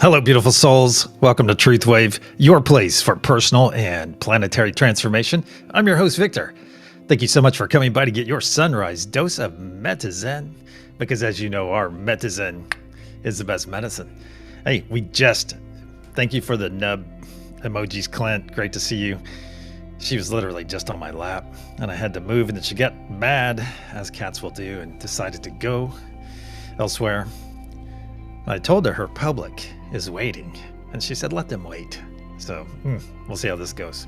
Hello, beautiful souls. Welcome to TruthWave, your place for personal and planetary transformation. I'm your host, Victor. Thank you so much for coming by to get your sunrise dose of metazen, because as you know, our metazen is the best medicine. Hey, thank you for the nub emojis, Clint. Great to see you. She was literally just on my lap, and I had to move, and then she got mad, as cats will do, and decided to go elsewhere. I told her public is waiting, and she said, let them wait. So we'll see how this goes.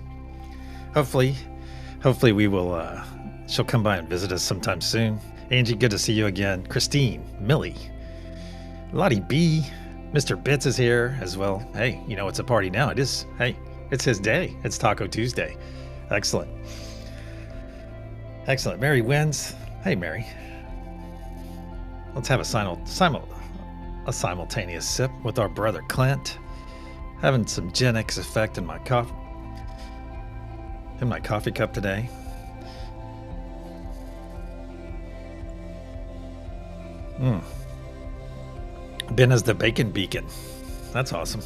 Hopefully we will, she'll come by and visit us sometime soon. Angie, good to see you again. Christine, Millie, Lottie B, Mr. Bits is here as well. Hey, you know, it's a party now. It's his day. It's Taco Tuesday. Excellent. Mary wins. Hey, Mary. Let's have a simultaneous sip with our brother Clint. Having some Gen X effect in my coffee cup today. Ben is the bacon beacon. That's awesome.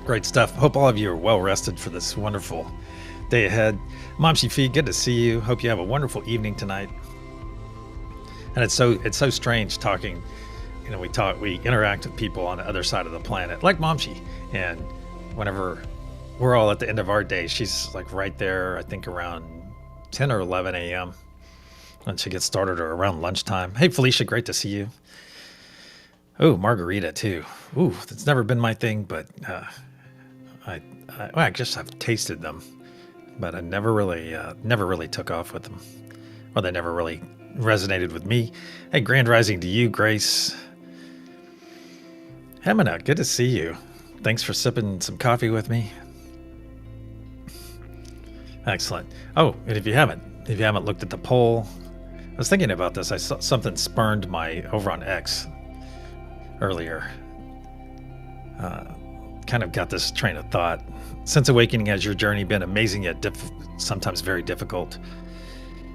Great stuff. Hope all of you are well rested for this wonderful day ahead. Mom Shifi, good to see you. Hope you have a wonderful evening tonight. And it's so strange talking. You know, we interact with people on the other side of the planet, like Momshi. And whenever we're all at the end of our day, she's like right there, I think around 10 or 11 a.m. when she gets started, or around lunchtime. Hey, Felicia, great to see you. Oh, margarita too. Ooh, that's never been my thing, but I guess I've tasted them, but I never really took off with them. Well, they never really resonated with me. Hey, grand rising to you, Grace. Hemina, good to see you. Thanks for sipping some coffee with me. Excellent. Oh, and if you haven't looked at the poll, I was thinking about this. I saw something spurned my over on X earlier. Kind of got this train of thought. Since awakening, has your journey been amazing yet sometimes very difficult?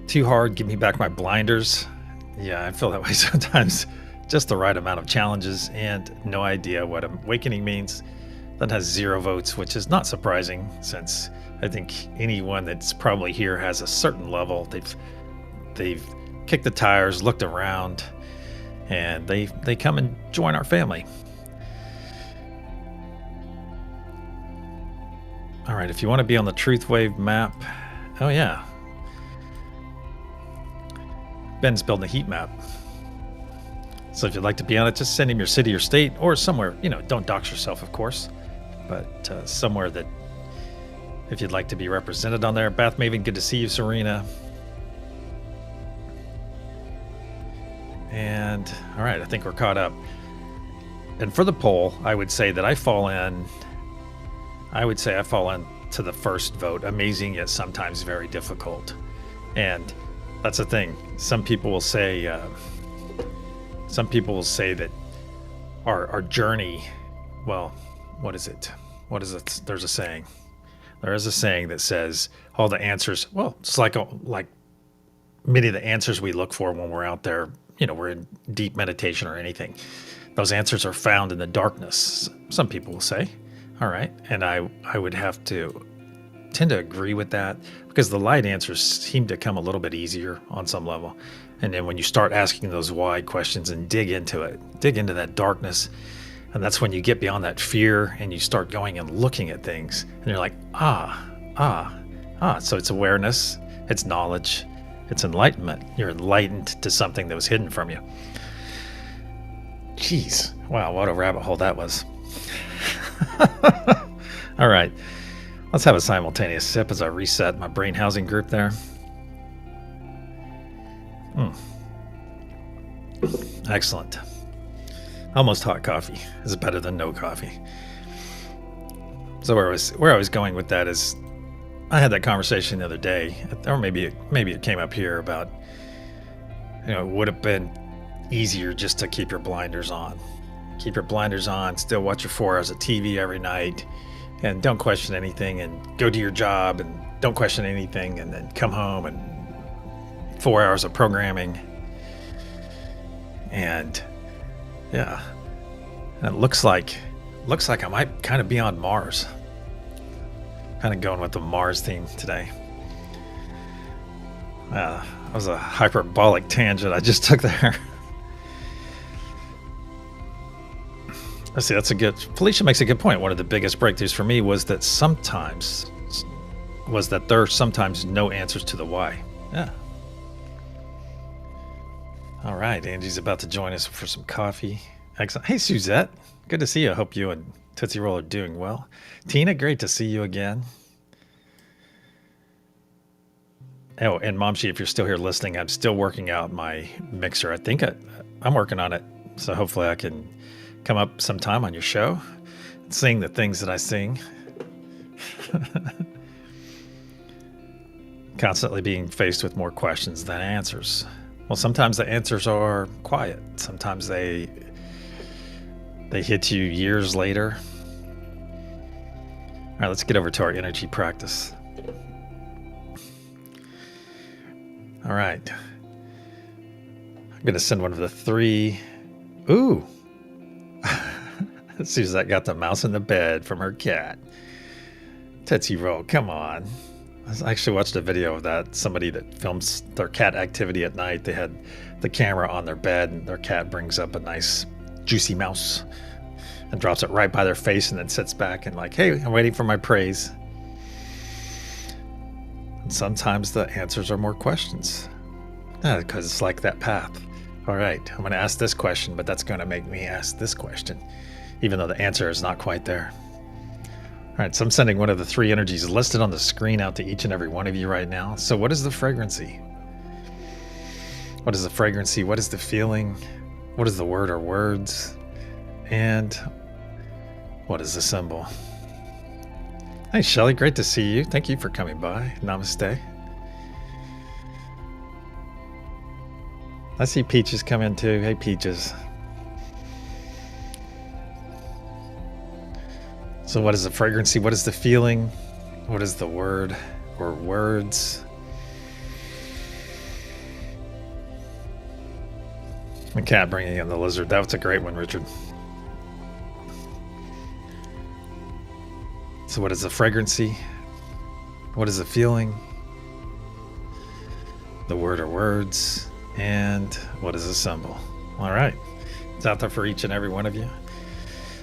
Too hard, give me back my blinders. Yeah, I feel that way sometimes. Just the right amount of challenges and no idea what awakening means. That has 0 votes, which is not surprising, since I think anyone that's probably here has a certain level. They've kicked the tires, looked around, and they come and join our family. All right, if you want to be on the TruthWave map, oh yeah. Ben's building a heat map. So if you'd like to be on it, just send him your city or state, or somewhere, don't dox yourself, of course, but somewhere that, if you'd like to be represented on there. Bath Maven, good to see you, Serena. And all right, I think we're caught up. And for the poll, I would say I fall in to the first vote. Amazing yet sometimes very difficult. And that's the thing. Some people will say that our journey, well, what is it? There's a saying. There is a saying that says all the answers, well, it's like many of the answers we look for when we're out there, we're in deep meditation or anything. Those answers are found in the darkness, some people will say. All right. And I would have to tend to agree with that, because the light answers seem to come a little bit easier on some level. And then when you start asking those why questions and dig into that darkness, and that's when you get beyond that fear and you start going and looking at things, and you're like, so it's awareness, it's knowledge, it's enlightenment. You're enlightened to something that was hidden from you. Jeez, wow, what a rabbit hole that was. All right, let's have a simultaneous sip as I reset my brain housing group there. Excellent. Almost hot coffee is better than no coffee. So where I was going with that is, I had that conversation the other day, or maybe it came up here about, it would have been easier just to keep your blinders on. Keep your blinders on, still watch your 4 hours of TV every night, and don't question anything, and go do your job, and don't question anything, and then come home and 4 hours of programming. And yeah, and it looks like I might kind of be on Mars. Kind of going with the Mars theme today. That was a hyperbolic tangent I just took there. Let's see, Felicia makes a good point. One of the biggest breakthroughs for me was that there are sometimes no answers to the why. Yeah. All right, Angie's about to join us for some coffee. Excellent. Hey, Suzette. Good to see you. I hope you and Tootsie Roll are doing well. Tina, great to see you again. Oh, and Momshi, if you're still here listening, I'm still working out my mixer. I think I'm working on it, so hopefully I can come up sometime on your show and sing the things that I sing. Constantly being faced with more questions than answers. Well, sometimes the answers are quiet. Sometimes they hit you years later. All right, let's get over to our energy practice. All right. I'm going to send one of the three. Ooh. Suzette got the mouse in the bed from her cat. Tootsie Roll, come on. I actually watched a video of that. Somebody that films their cat activity at night. They had the camera on their bed, and their cat brings up a nice, juicy mouse and drops it right by their face and then sits back and like, hey, I'm waiting for my praise. And sometimes the answers are more questions. Because it's like that path. All right, I'm going to ask this question, but that's going to make me ask this question, even though the answer is not quite there. All right, so I'm sending one of the three energies listed on the screen out to each and every one of you right now. So what is the fragrancy? What is the fragrancy? What is the feeling? What is the word or words? And what is the symbol? Hey, Shelly, great to see you. Thank you for coming by. Namaste. I see Peaches come in too. Hey, Peaches. So what is the fragrancy? What is the feeling? What is the word or words? The cat bringing in the lizard. That was a great one, Richard. So what is the fragrancy? What is the feeling? The word or words? And what is the symbol? All right. It's out there for each and every one of you.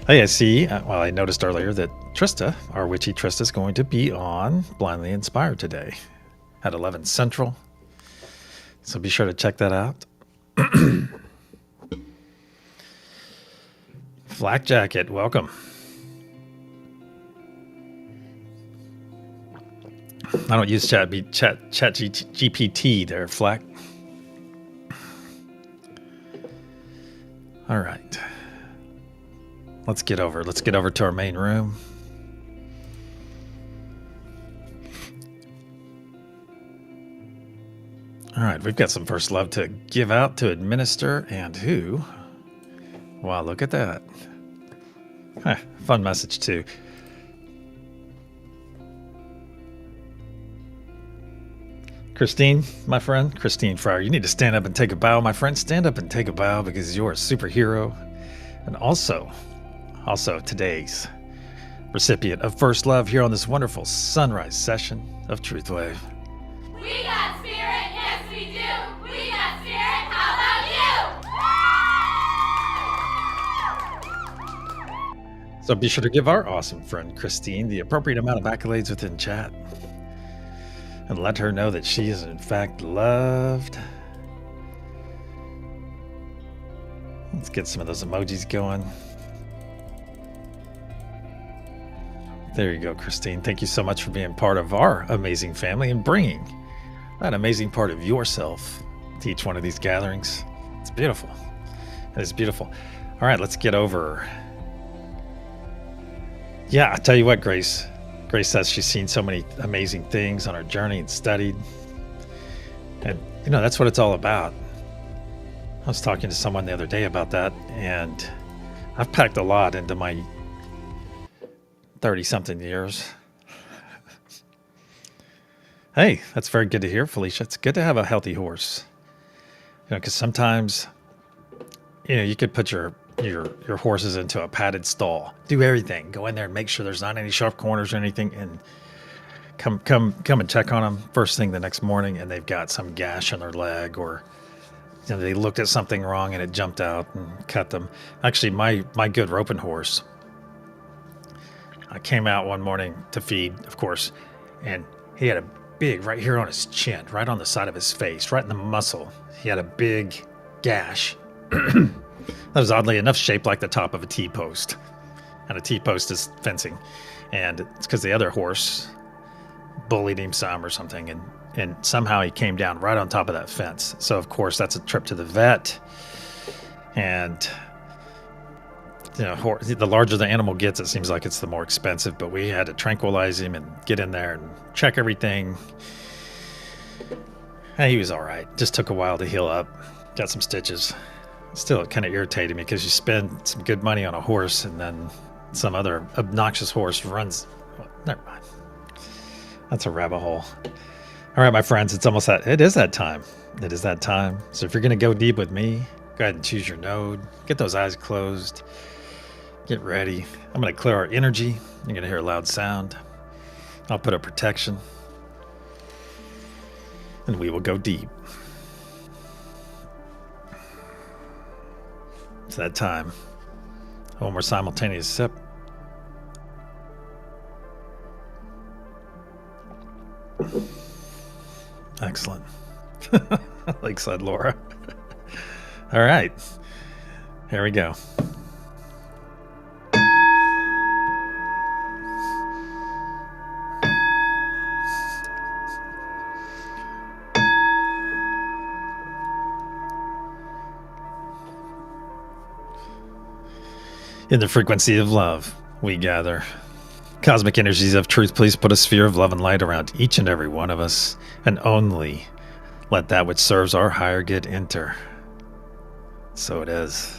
Hey, I see. Well, I noticed earlier that Trista, our witchy Trista, is going to be on Blindly Inspired today at 11 Central. So be sure to check that out. Flak Jacket, welcome. I don't use chat GPT there, Flak. All right. Let's get over to our main room. All right, we've got some first love to give out, to administer, and who? Wow, look at that. Fun message too. Christine, my friend, Christine Fryer, you need to stand up and take a bow, my friend. Stand up and take a bow because you're a superhero. And also today's recipient of First Love here on this wonderful sunrise session of TruthWave. We got spirit, yes we do. We got spirit, how about you? So be sure to give our awesome friend Christine the appropriate amount of accolades within chat. And let her know that she is in fact loved. Let's get some of those emojis going. There you go, Christine. Thank you so much for being part of our amazing family and bringing that amazing part of yourself to each one of these gatherings. It's beautiful. It is beautiful. All right, let's get over. Yeah, I tell you what, Grace. Grace says she's seen so many amazing things on her journey and studied. And, that's what it's all about. I was talking to someone the other day about that, and I've packed a lot into my 30-something years. Hey, that's very good to hear, Felicia. It's good to have a healthy horse. Because sometimes you could put your horses into a padded stall, do everything, go in there and make sure there's not any sharp corners or anything, and come and check on them first thing the next morning, and they've got some gash on their leg, or they looked at something wrong and it jumped out and cut them. Actually, my good roping horse, I came out one morning to feed, of course, and he had a big, right here on his chin, right on the side of his face, right in the muscle, he had a big gash that was oddly enough shaped like the top of a T-post. And a T-post is fencing. And it's because the other horse bullied him some or something, and somehow he came down right on top of that fence. So of course that's a trip to the vet, and the larger the animal gets, it seems like it's the more expensive, but we had to tranquilize him and get in there and check everything. And he was all right. Just took a while to heal up, got some stitches. Still, it kind of irritated me because you spend some good money on a horse and then some other obnoxious horse runs. Well, never mind. That's a rabbit hole. All right, my friends, it is that time. It is that time. So if you're going to go deep with me, go ahead and choose your node. Get those eyes closed. Get ready. I'm going to clear our energy. You're going to hear a loud sound. I'll put a protection. And we will go deep. It's that time. One more simultaneous sip. Excellent. Lakeside Laura. All right. Here we go. In the frequency of love, we gather. Cosmic energies of truth, please put a sphere of love and light around each and every one of us, and only let that which serves our higher good enter. So it is.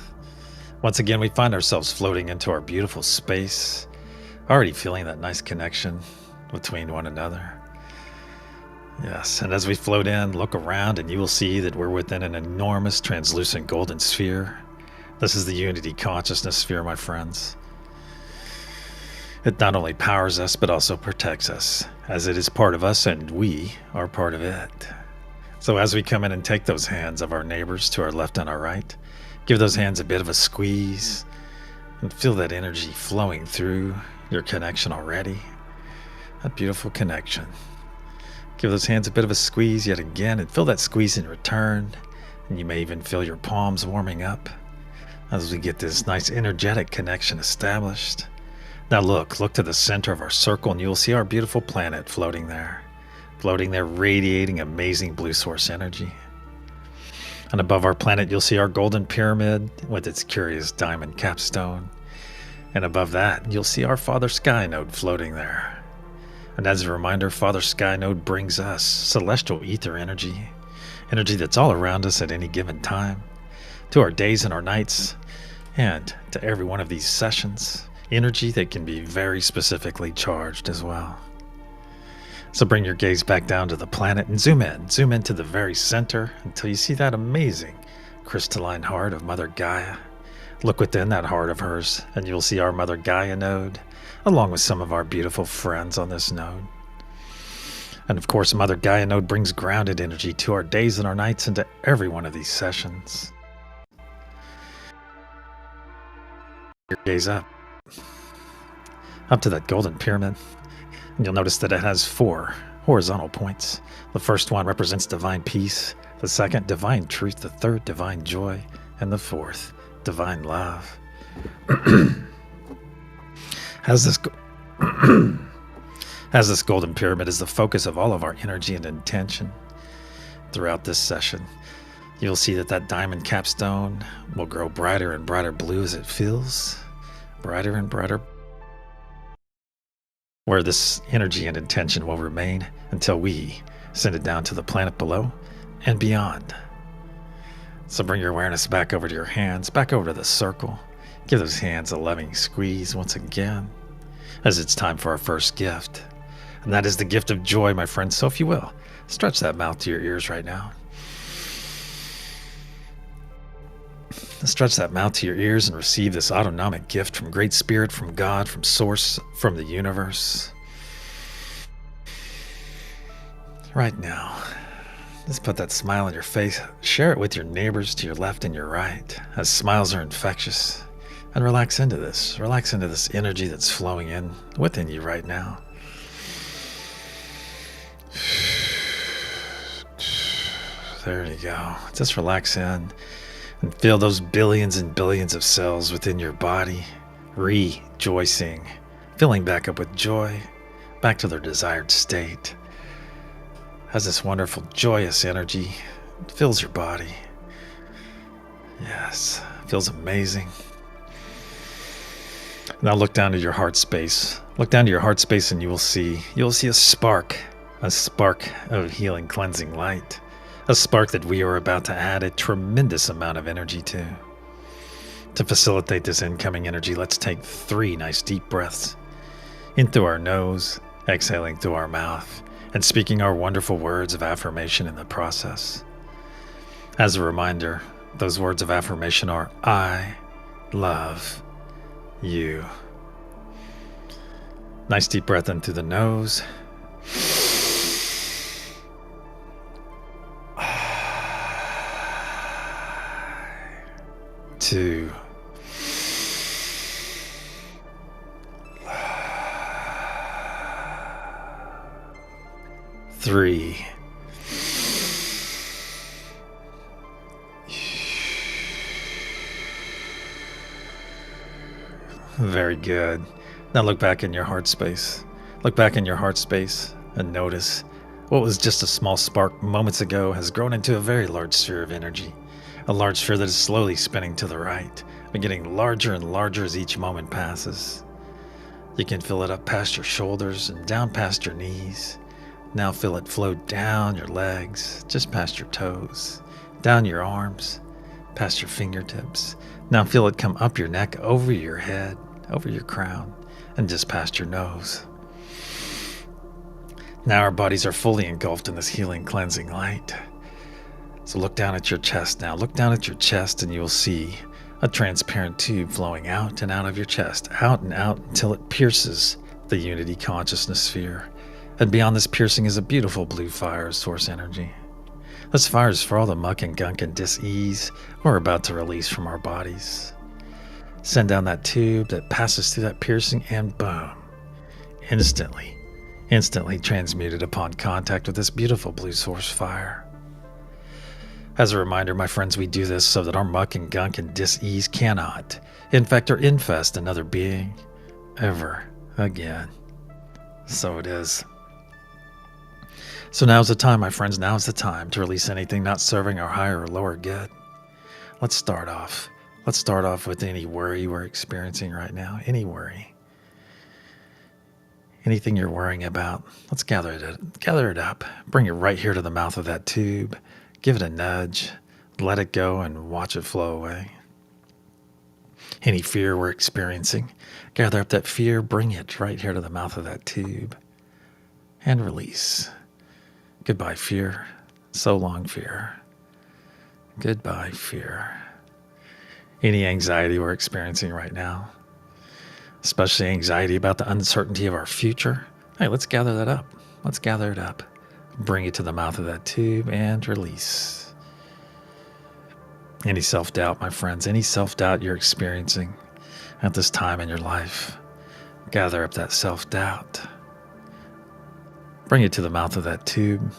Once again, we find ourselves floating into our beautiful space, already feeling that nice connection between one another. Yes, and as we float in, look around, and you will see that we're within an enormous translucent golden sphere. This is the unity consciousness sphere, my friends. It not only powers us, but also protects us, as it is part of us and we are part of it. So as we come in and take those hands of our neighbors to our left and our right, give those hands a bit of a squeeze and feel that energy flowing through your connection already. That beautiful connection. Give those hands a bit of a squeeze yet again and feel that squeeze in return. And you may even feel your palms warming up as we get this nice energetic connection established. Now look to the center of our circle, and you'll see our beautiful planet floating there, radiating amazing blue source energy. And above our planet, you'll see our golden pyramid with its curious diamond capstone. And above that, you'll see our Father Sky node floating there. And as a reminder, Father Sky node brings us celestial ether energy that's all around us at any given time, to our days and our nights, and to every one of these sessions, energy that can be very specifically charged as well. So bring your gaze back down to the planet and zoom into the very center until you see that amazing crystalline heart of Mother Gaia. Look within that heart of hers, and you'll see our Mother Gaia node, along with some of our beautiful friends on this node. And of course, Mother Gaia node brings grounded energy to our days and our nights and to every one of these sessions. Your gaze up to that golden pyramid, and you'll notice that it has 4 horizontal points. The first one represents divine peace, the second divine truth, the third divine joy, and the fourth divine love. As this golden pyramid is the focus of all of our energy and intention throughout this session, you'll see that diamond capstone will grow brighter and brighter blue as it fills, brighter and brighter, where this energy and intention will remain until we send it down to the planet below and beyond. So bring your awareness back over to your hands, back over to the circle. Give those hands a loving squeeze once again, as it's time for our first gift. And that is the gift of joy, my friends. So if you will, stretch that mouth to your ears right now. Stretch that mouth to your ears and receive this autonomic gift from Great Spirit, from God, from Source, from the universe. Right now, just put that smile on your face. Share it with your neighbors to your left and your right, as smiles are infectious. And relax into this. Relax into this energy that's flowing in within you right now. There you go. Just relax in and feel those billions and billions of cells within your body rejoicing, filling back up with joy, back to their desired state. Has this wonderful, joyous energy. It fills your body. Yes, feels amazing. Now look down to your heart space. Look down to your heart space and you will see a spark of healing, cleansing light. A spark that we are about to add a tremendous amount of energy to. To facilitate this incoming energy, let's take 3 nice deep breaths. In through our nose, exhaling through our mouth, and speaking our wonderful words of affirmation in the process. As a reminder, those words of affirmation are, I love you. Nice deep breath in through the nose. 2. 3. Very good. Now look back in your heart space. Look back in your heart space and notice what was just a small spark moments ago has grown into a very large sphere of energy. A large sphere that is slowly spinning to the right and getting larger and larger as each moment passes. You can feel it up past your shoulders and down past your knees. Now feel it flow down your legs, just past your toes, down your arms, past your fingertips. Now feel it come up your neck, over your head, over your crown, and just past your nose. Now our bodies are fully engulfed in this healing, cleansing light. So look down at your chest now. Look down at your chest and you will see a transparent tube flowing out and out of your chest, out and out until it pierces the unity consciousness sphere. And beyond this piercing is a beautiful blue fire source energy. This fire is for all the muck and gunk and dis-ease we're about to release from our bodies. Send down that tube that passes through that piercing and boom, instantly transmuted upon contact with this beautiful blue source fire. As a reminder, my friends, we do this so that our muck and gunk and dis-ease cannot infect or infest another being ever again. So it is. So now's the time, my friends, now's the time to release anything not serving our higher or lower good. Let's start off with any worry we're experiencing right now, any worry. Anything you're worrying about, let's gather it up, bring it right here to the mouth of that tube. Give it a nudge, let it go, and watch it flow away. Any fear we're experiencing, gather up that fear, bring it right here to the mouth of that tube, and release. Goodbye, fear. So long, fear. Goodbye, fear. Any anxiety we're experiencing right now, especially anxiety about the uncertainty of our future, hey, let's gather that up. Let's gather it up. Bring it to the mouth of that tube and release. Any self-doubt, my friends, any self-doubt you're experiencing at this time in your life, gather up that self-doubt. Bring it to the mouth of that tube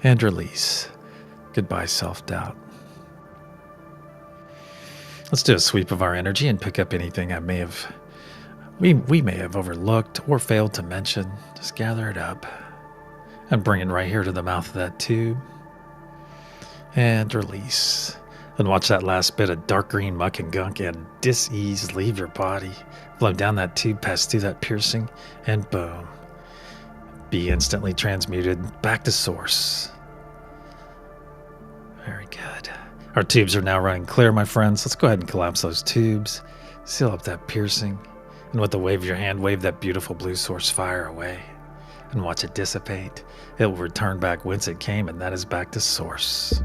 and release. Goodbye, self-doubt. Let's do a sweep of our energy and pick up anything we may have overlooked or failed to mention. Just gather it up. And bring it right here to the mouth of that tube. And release. And watch that last bit of dark green muck and gunk and dis-ease leave your body. Flow down that tube, pass through that piercing, and boom. Be instantly transmuted back to source. Very good. Our tubes are now running clear, my friends. Let's go ahead and collapse those tubes. Seal up that piercing. And with the wave of your hand, wave that beautiful blue source fire away. And watch it dissipate. It will return back whence it came, and that is back to source.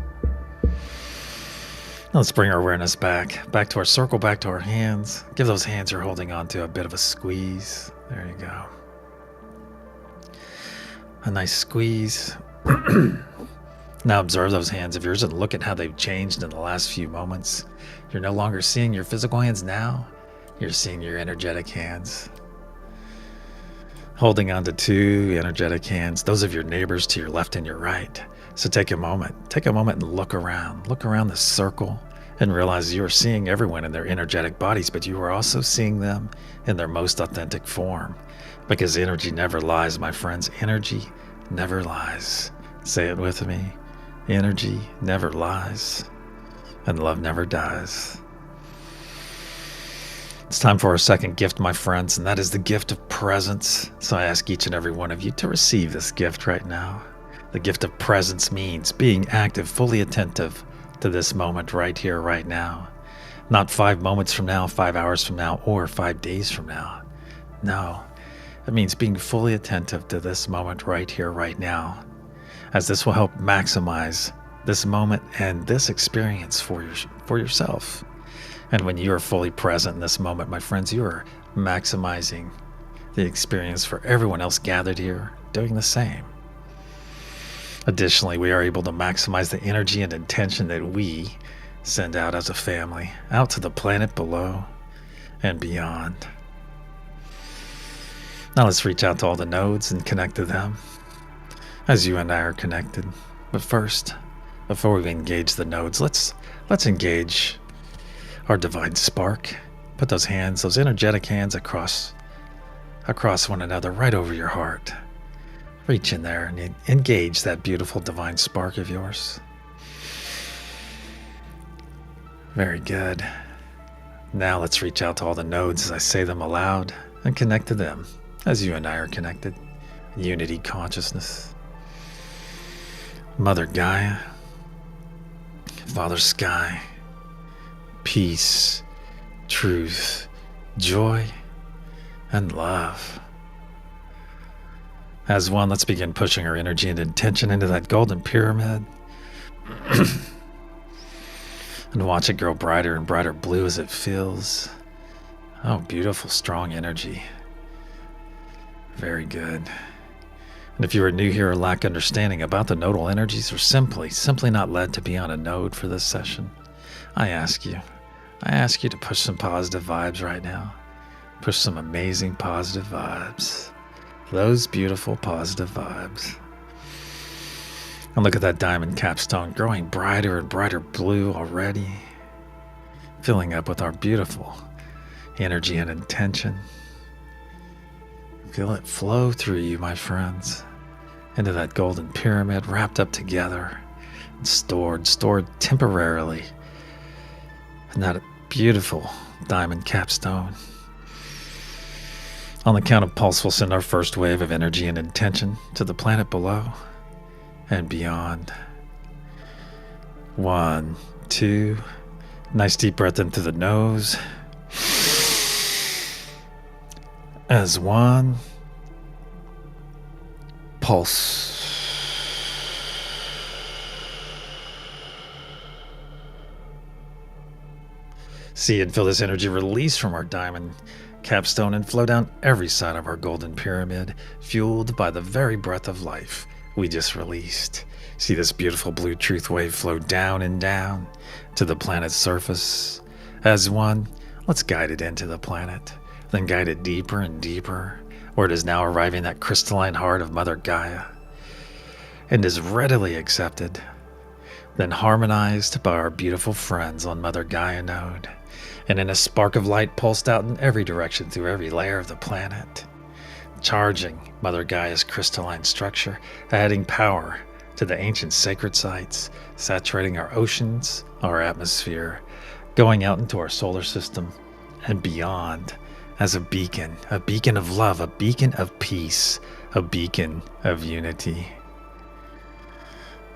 Let's bring our awareness back to our circle, back to our hands. Give those hands you're holding on to a bit of a squeeze. There you go. A nice squeeze. Now observe those hands of yours and look at how they've changed in the last few moments. You're no longer seeing your physical hands now. You're seeing your energetic hands. Holding on to two energetic hands, those of your neighbors to your left and your right. So take a moment and look around the circle and realize you are seeing everyone in their energetic bodies, but you are also seeing them in their most authentic form. Because energy never lies, my friends. Energy never lies. Say it with me. Energy never lies, and love never dies. It's time for our second gift, my friends, and that is the gift of presence. So I ask each and every one of you to receive this gift right now. The gift of presence means being active, fully attentive to this moment right here, right now. Not 5 moments from now, 5 hours from now, or 5 days from now. No, it means being fully attentive to this moment right here, right now, as this will help maximize this moment and this experience for yourself. And when you are fully present in this moment, my friends, you are maximizing the experience for everyone else gathered here doing the same. Additionally, we are able to maximize the energy and intention that we send out as a family, out to the planet below and beyond. Now let's reach out to all the nodes and connect to them as you and I are connected. But first, before we engage the nodes, let's engage our divine spark. Put those hands, those energetic hands across one another right over your heart. Reach in there and engage that beautiful divine spark of yours. Very good. Now let's reach out to all the nodes as I say them aloud and connect to them as you and I are connected. Unity consciousness. Mother Gaia, Father Sky, peace, truth, joy, and love. As one, let's begin pushing our energy and intention into that golden pyramid and watch it grow brighter and brighter blue as it fills. Oh, beautiful, strong energy. Very good. And if you are new here or lack understanding about the nodal energies or simply not led to be on a node for this session, I ask you to push some positive vibes right now. Push some amazing positive vibes. Those beautiful positive vibes. And look at that diamond capstone growing brighter and brighter blue already. Filling up with our beautiful energy and intention. Feel it flow through you, my friends, into that golden pyramid wrapped up together and stored temporarily in that beautiful diamond capstone. On the count of pulse, we'll send our first wave of energy and intention to the planet below and beyond. 1, 2, nice deep breath in through the nose. As one, pulse. See and feel this energy release from our diamond capstone and flow down every side of our golden pyramid, fueled by the very breath of life we just released. See this beautiful blue truth wave flow down and down to the planet's surface. As one, let's guide it into the planet, then guide it deeper and deeper, where it is now arriving at crystalline heart of Mother Gaia, and is readily accepted, then harmonized by our beautiful friends on Mother Gaia node, and in a spark of light pulsed out in every direction through every layer of the planet, charging Mother Gaia's crystalline structure, adding power to the ancient sacred sites, saturating our oceans, our atmosphere, going out into our solar system and beyond as a beacon of love, a beacon of peace, a beacon of unity.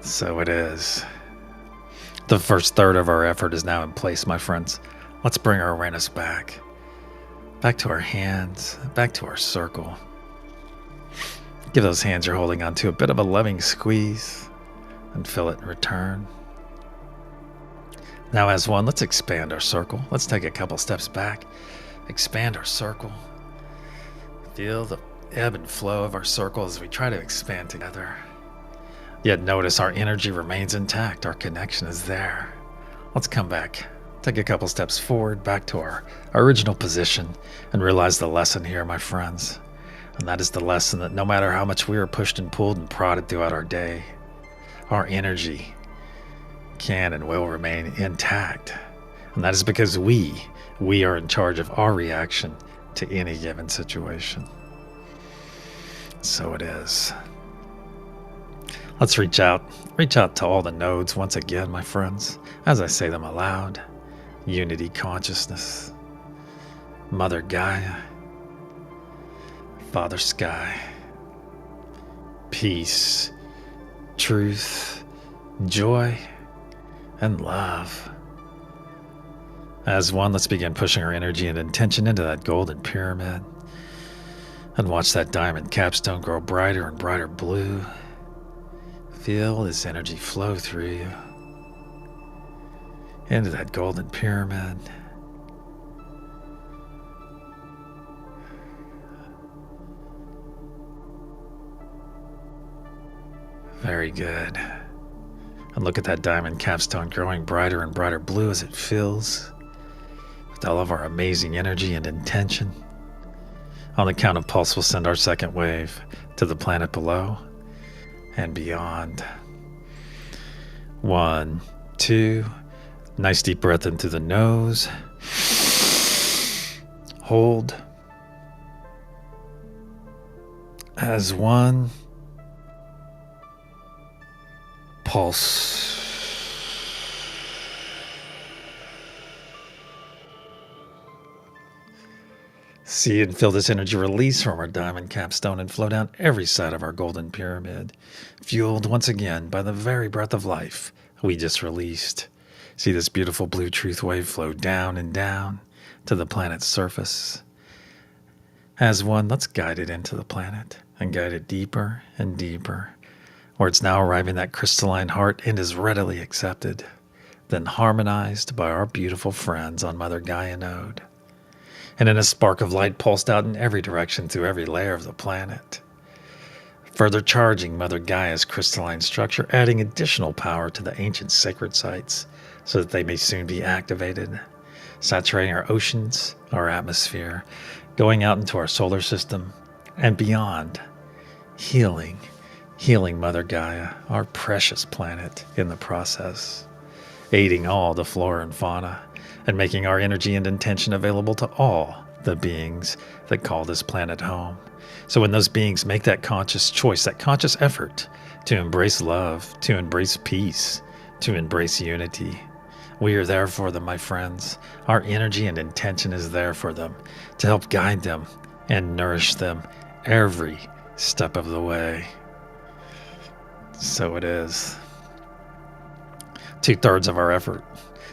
So it is. The first third of our effort is now in place, my friends. Let's bring our awareness back to our hands, back to our circle. Give those hands you're holding onto a bit of a loving squeeze and feel it in return. Now, as one, let's expand our circle. Let's take a couple steps back, expand our circle. Feel the ebb and flow of our circle as we try to expand together. Yet notice our energy remains intact. Our connection is there. Let's come back. Take a couple steps forward, back to our original position, and realize the lesson here, my friends. And that is the lesson that no matter how much we are pushed and pulled and prodded throughout our day, our energy can and will remain intact. And that is because we are in charge of our reaction to any given situation. So it is. Let's reach out to all the nodes once again, my friends, as I say them aloud. Unity consciousness, Mother Gaia, Father Sky, peace, truth, joy, and love. As one, let's begin pushing our energy and intention into that golden pyramid and watch that diamond capstone grow brighter and brighter blue. Feel this energy flow through you into that golden pyramid. Very good. And look at that diamond capstone growing brighter and brighter blue as it fills with all of our amazing energy and intention. On the count of pulse, we'll send our second wave to the planet below and beyond. 1, 2. Nice deep breath in through the nose. Hold. As one. Pulse. See and feel this energy release from our diamond capstone and flow down every side of our golden pyramid, fueled once again by the very breath of life we just released. See this beautiful blue truth wave flow down and down to the planet's surface. As one, let's guide it into the planet and guide it deeper and deeper, where it's now arriving at crystalline heart and is readily accepted, then harmonized by our beautiful friends on Mother Gaia node. And in a spark of light pulsed out in every direction through every layer of the planet, further charging Mother Gaia's crystalline structure, adding additional power to the ancient sacred sites so that they may soon be activated, saturating our oceans, our atmosphere, going out into our solar system and beyond, healing Mother Gaia, our precious planet, in the process, aiding all the flora and fauna, and making our energy and intention available to all the beings that call this planet home. So when those beings make that conscious choice, that conscious effort to embrace love, to embrace peace, to embrace unity, we are there for them, my friends. Our energy and intention is there for them, to help guide them and nourish them every step of the way. So it is. 2/3 of our effort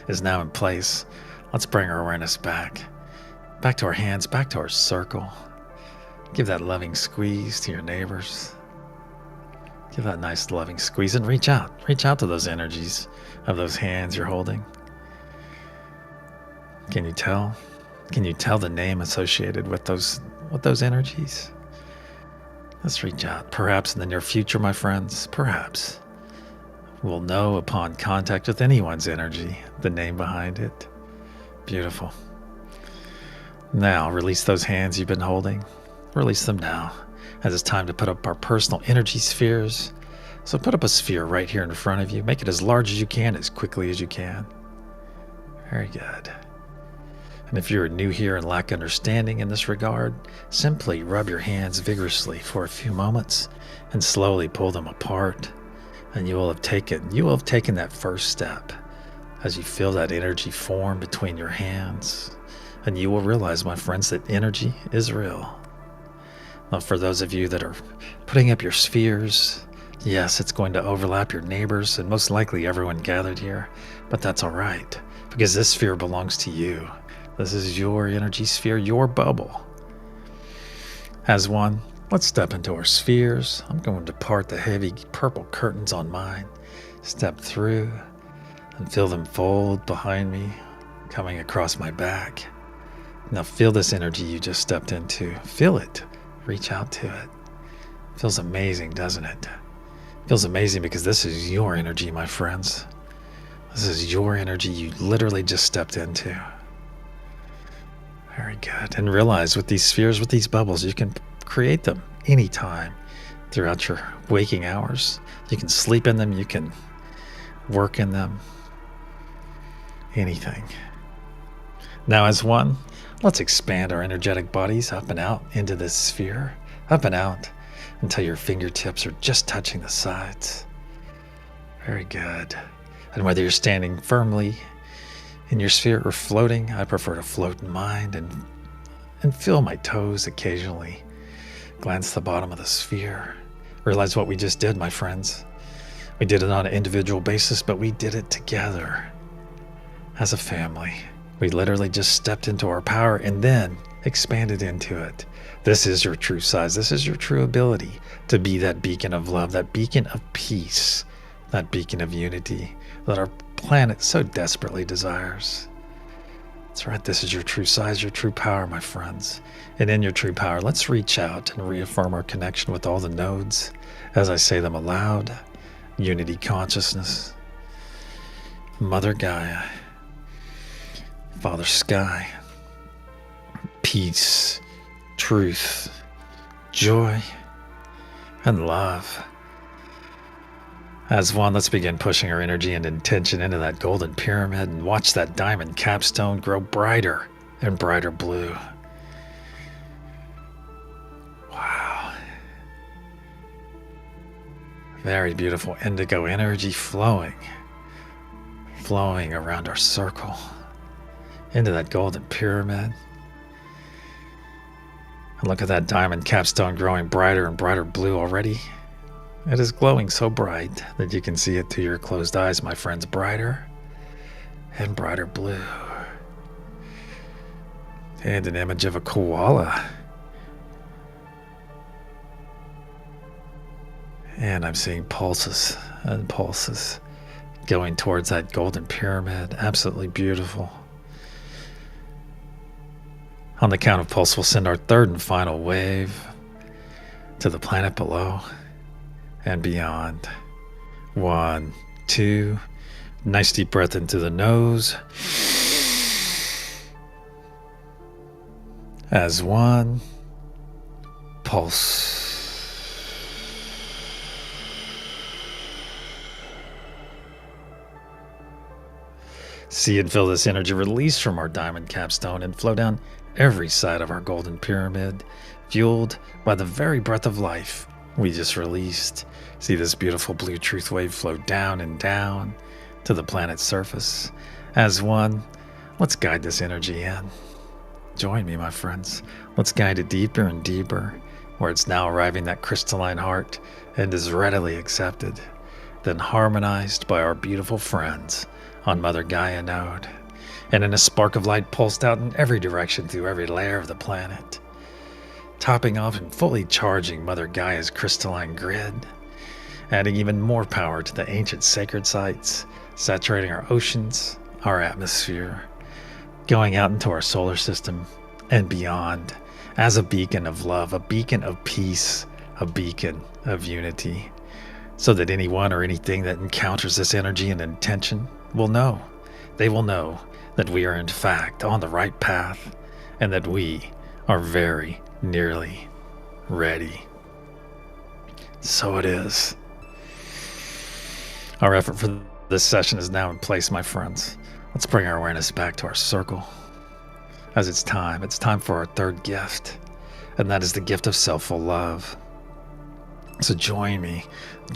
is now in place. Let's bring our awareness back to our hands, back to our circle. Give that loving squeeze to your neighbors. Give that nice loving squeeze and reach out to those energies of those hands you're holding. Can you tell the name associated with those energies? Let's reach out. Perhaps in the near future, my friends, perhaps we'll know upon contact with anyone's energy the name behind it. Beautiful. Now, release those hands you've been holding. Release them now, as it's time to put up our personal energy spheres. So put up a sphere right here in front of you. Make it as large as you can, as quickly as you can. Very good. And if you're new here and lack understanding in this regard, simply rub your hands vigorously for a few moments and slowly pull them apart. And you will have taken that first step as you feel that energy form between your hands. And you will realize, my friends, that energy is real. Now, for those of you that are putting up your spheres, yes, it's going to overlap your neighbors and most likely everyone gathered here, but that's all right, because this sphere belongs to you. This is your energy sphere, your bubble. As one, let's step into our spheres. I'm going to part the heavy purple curtains on mine. Step through. and feel them fold behind me, coming across my back. Now feel this energy you just stepped into. Feel it. Reach out to it. Feels amazing, doesn't it? Feels amazing because this is your energy, my friends. This is your energy you literally just stepped into. Very good. And realize with these spheres, with these bubbles, you can create them anytime throughout your waking hours. You can sleep in them. You can work in them. Anything. Now as one, let's expand our energetic bodies up and out into this sphere. Up and out until your fingertips are just touching the sides. Very good. And whether you're standing firmly in your sphere or floating, I prefer to float in mine and feel my toes occasionally. Glance the bottom of the sphere. Realize what we just did, my friends. We did it on an individual basis, but we did it together as a family. We literally just stepped into our power and then expanded into it. This is your true size. This is your true ability to be that beacon of love, that beacon of peace, that beacon of unity that our planet so desperately desires. That's right. This is your true size, your true power, my friends. And in your true power, let's reach out and reaffirm our connection with all the nodes as I say them aloud. Unity consciousness, Mother Gaia, Father Sky, peace, truth, joy, and love. As one, let's begin pushing our energy and intention into that golden pyramid and watch that diamond capstone grow brighter and brighter blue. Wow. Very beautiful indigo energy flowing around our circle into that golden pyramid. And look at that diamond capstone growing brighter and brighter blue already. It is glowing so bright that you can see it through your closed eyes, my friends. Brighter and brighter blue. And an image of a koala. And I'm seeing pulses and pulses going towards that golden pyramid. Absolutely beautiful. On the count of pulse, we'll send our third and final wave to the planet below and beyond. 1, 2, nice deep breath into the nose. As one, pulse. See and feel this energy release from our diamond capstone and flow down every side of our golden pyramid, fueled by the very breath of life we just released. See this beautiful blue truth wave flow down and down to the planet's surface. As one, let's guide this energy in. Join me, my friends. Let's guide it deeper and deeper, where it's now arriving that crystalline heart and is readily accepted, then harmonized by our beautiful friends on Mother Gaia node, and in a spark of light pulsed out in every direction through every layer of the planet, topping off and fully charging Mother Gaia's crystalline grid, adding even more power to the ancient sacred sites, saturating our oceans, our atmosphere, going out into our solar system and beyond as a beacon of love, a beacon of peace, a beacon of unity, so that anyone or anything that encounters this energy and intention will know. They will know that we are in fact on the right path and that we are very nearly ready. So it is. Our effort for this session is now in place, my friends. Let's bring our awareness back to our circle. As it's time for our third gift, and that is the gift of selfful love. So join me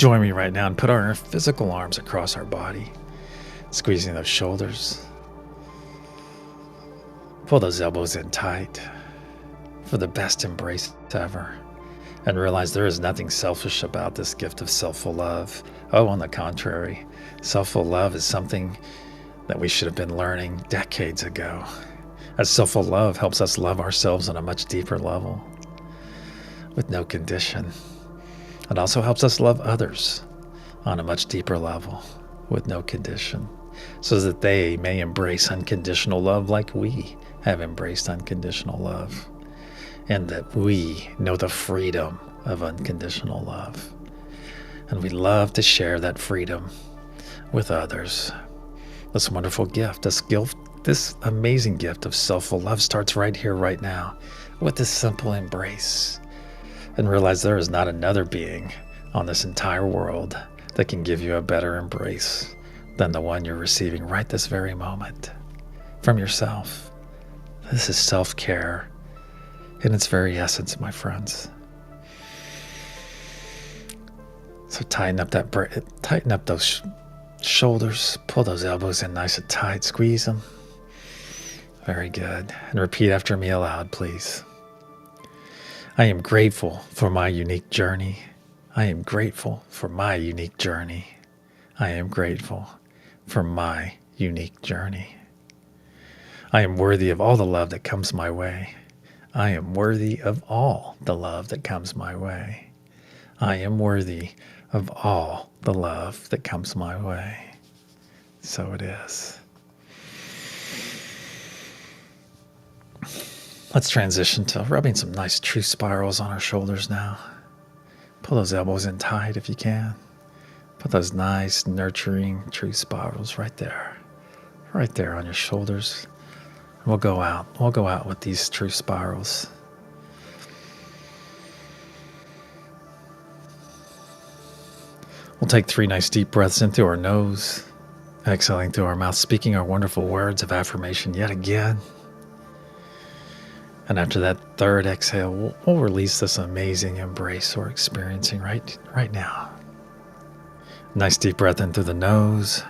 right now and put our physical arms across our body, squeezing those shoulders. Pull those elbows in tight for the best embrace ever. And realize there is nothing selfish about this gift of selfful love. Oh, on the contrary, selfful love is something that we should have been learning decades ago. As selfful love helps us love ourselves on a much deeper level, with no condition. It also helps us love others on a much deeper level, with no condition. so that they may embrace unconditional love like we have embraced unconditional love, and that we know the freedom of unconditional love. And we love to share that freedom with others. This wonderful gift, this amazing gift of self love starts right here, right now, with this simple embrace. And realize there is not another being on this entire world that can give you a better embrace than the one you're receiving right this very moment from yourself. This is self-care in its very essence, my friends. So tighten up those shoulders, pull those elbows in nice and tight, squeeze them. Very good. And repeat after me aloud, please. I am grateful for my unique journey. I am grateful for my unique journey. I am grateful for my unique journey. I am worthy of all the love that comes my way. I am worthy of all the love that comes my way. I am worthy of all the love that comes my way. So it is. Let's transition to rubbing some nice truth spirals on our shoulders now. Pull those elbows in tight if you can. Put those nice, nurturing truth spirals right there on your shoulders. We'll go out with these truth spirals. We'll take 3 nice deep breaths in through our nose, exhaling through our mouth, speaking our wonderful words of affirmation yet again. And after that third exhale, we'll release this amazing embrace we're experiencing right now. Nice deep breath in through the nose.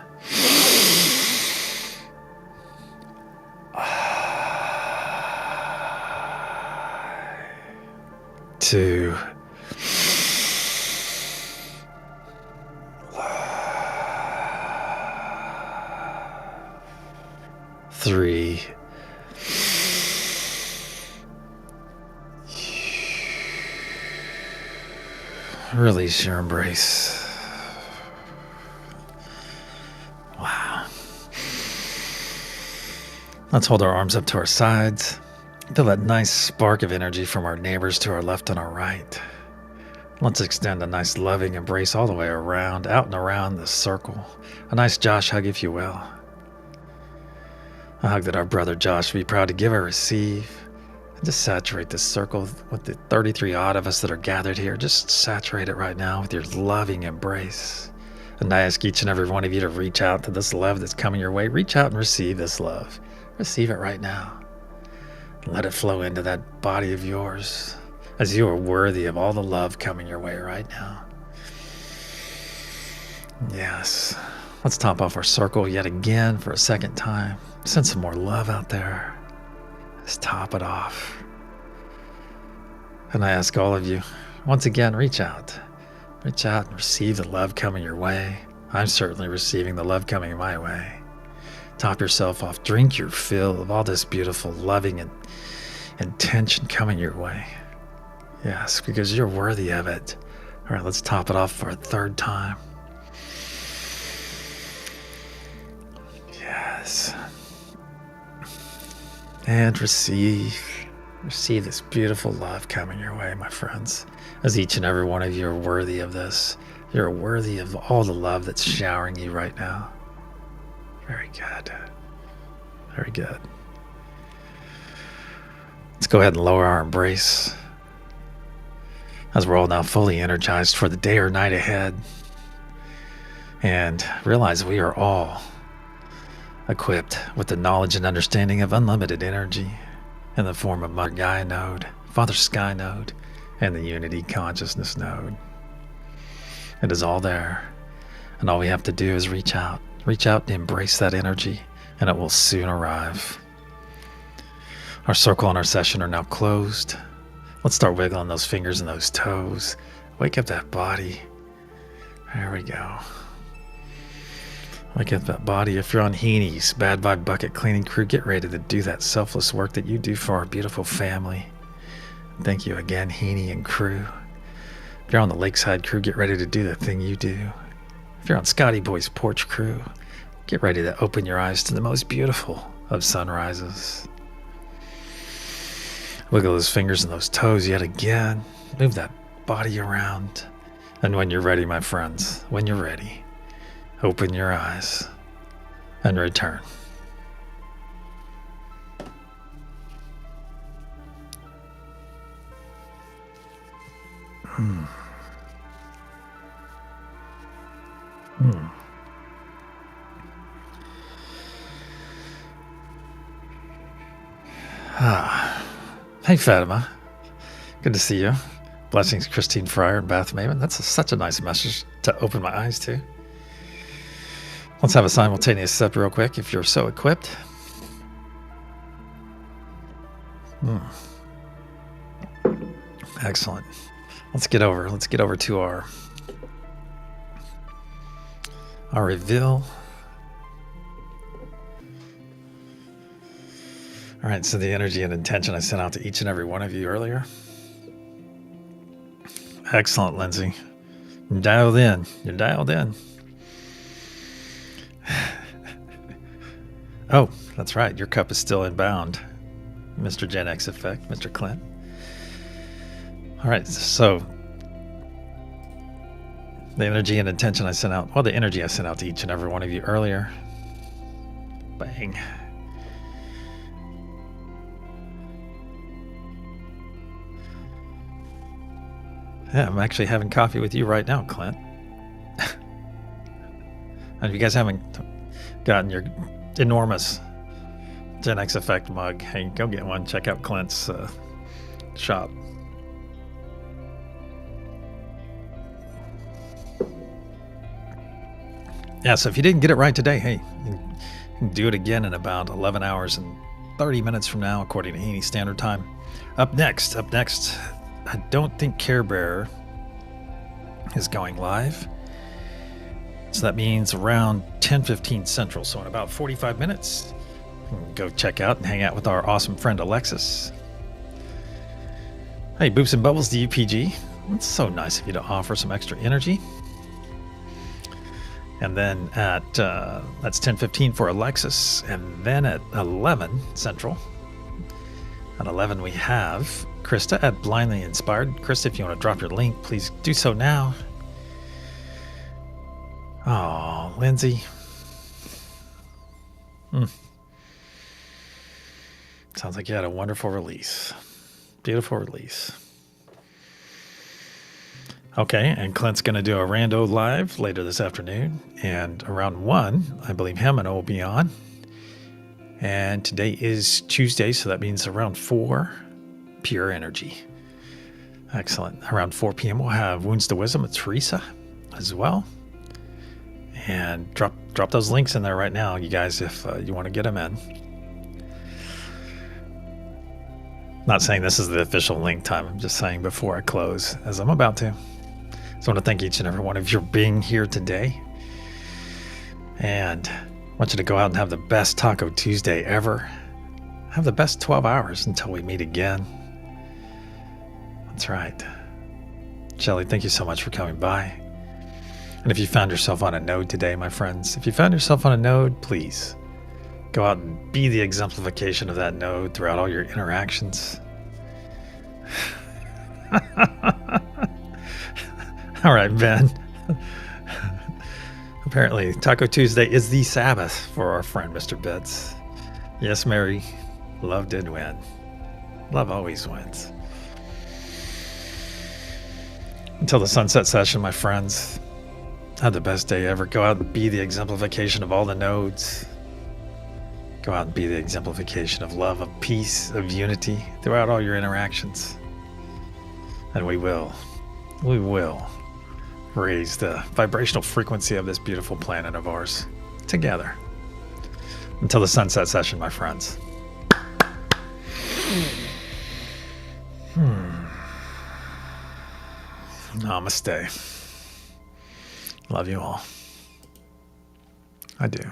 2. 3. Release your embrace. Wow. Let's hold our arms up to our sides. Feel that nice spark of energy from our neighbors to our left and our right. Let's extend a nice loving embrace all the way around, out and around the circle. A nice Josh hug, if you will. A hug that our brother Josh would be proud to give or receive. And just saturate this circle with the 33 odd of us that are gathered here. Just saturate it right now with your loving embrace. And I ask each and every one of you to reach out to this love that's coming your way. Reach out and receive this love. Receive it right now. Let it flow into that body of yours, as you are worthy of all the love coming your way right now. Yes. Let's top off our circle yet again for a second time. Send some more love out there. Let's top it off. And I ask all of you, once again, reach out. Reach out and receive the love coming your way. I'm certainly receiving the love coming my way. Top yourself off. Drink your fill of all this beautiful loving and intention coming your way. Yes, because you're worthy of it. All right, let's top it off for a third time. Yes. And receive this beautiful love coming your way, my friends. As each and every one of you are worthy of this. You're worthy of all the love that's showering you right now. Very good. Very good. Let's go ahead and lower our embrace as we're all now fully energized for the day or night ahead. And realize we are all equipped with the knowledge and understanding of unlimited energy in the form of Mother Gaia node, Father Sky node, and the Unity Consciousness node. It is all there. And all we have to do is reach out and embrace that energy, and it will soon arrive. Our circle and our session are now closed. Let's start wiggling those fingers and those toes. Wake up that body. There we go. Wake up that body. If you're on Heaney's Bad Vibe Bucket Cleaning Crew, get ready to do that selfless work that you do for our beautiful family. Thank you again, Heaney and crew. If you're on the Lakeside Crew, get ready to do the thing you do. If you're on Scotty Boy's Porch Crew, Get ready to open your eyes to the most beautiful of sunrises. Wiggle those fingers and those toes yet again. Move that body around. And when you're ready, my friends, when you're ready, open your eyes and return. Hey, Fatima. Good to see you. Blessings, Christine Fryer and Bath Maven. That's such a nice message to open my eyes to. Let's have a simultaneous sip real quick if you're so equipped. Excellent. Let's get over to our reveal. All right, so the energy and intention I sent out to each and every one of you earlier. Excellent, Lindsay. You're dialed in. You're dialed in. Oh, that's right. Your cup is still inbound. Mr. Gen X Effect, Mr. Clint. All right, so the energy and intention I sent out, the energy I sent out to each and every one of you earlier. Bang. Yeah, I'm actually having coffee with you right now, Clint. And if you guys haven't gotten your enormous Gen X Effect mug, hey, go get one. Check out Clint's shop. Yeah, so if you didn't get it right today, hey, you can do it again in about 11 hours and 30 minutes from now, according to Haney Standard Time. Up next, I don't think Care Bearer is going live. So that means around 10:15 Central. So in about 45 minutes, you can go check out and hang out with our awesome friend Alexis. Hey, Boops and Bubbles, the UPG. It's so nice of you to offer some extra energy. And then at, that's 10:15 for Alexis. And then at 11 Central, at 11 we have Krista at Blindly Inspired. Krista, if you want to drop your link, please do so now. Oh, Lindsay. Sounds like you had a wonderful release. Beautiful release. Okay, and Clint's going to do a rando live later this afternoon. And around 1, I believe Hemino will be on. And today is Tuesday, so that means around 4, Pure Energy. Excellent. Around 4 p.m. we'll have Wounds to Wisdom with Teresa as well. And drop those links in there right now, you guys, if you want to get them in. Not saying this is the official link time. I'm just saying before I close, as I'm about to. So I want to thank each and every one of you for being here today. And I want you to go out and have the best Taco Tuesday ever. Have the best 12 hours until we meet again. That's right. Shelly, thank you so much for coming by. And if you found yourself on a node today, my friends, if you found yourself on a node, please go out and be the exemplification of that node throughout all your interactions. All right, Ben. Apparently, Taco Tuesday is the Sabbath for our friend, Mr. Bits. Yes, Mary, love did win. Love always wins. Until the sunset session, my friends, have the best day ever. Go out and be the exemplification of all the nodes. Go out and be the exemplification of love, of peace, of unity throughout all your interactions. And we will raise the vibrational frequency of this beautiful planet of ours together. Until the sunset session, my friends. Namaste. Love you all. I do.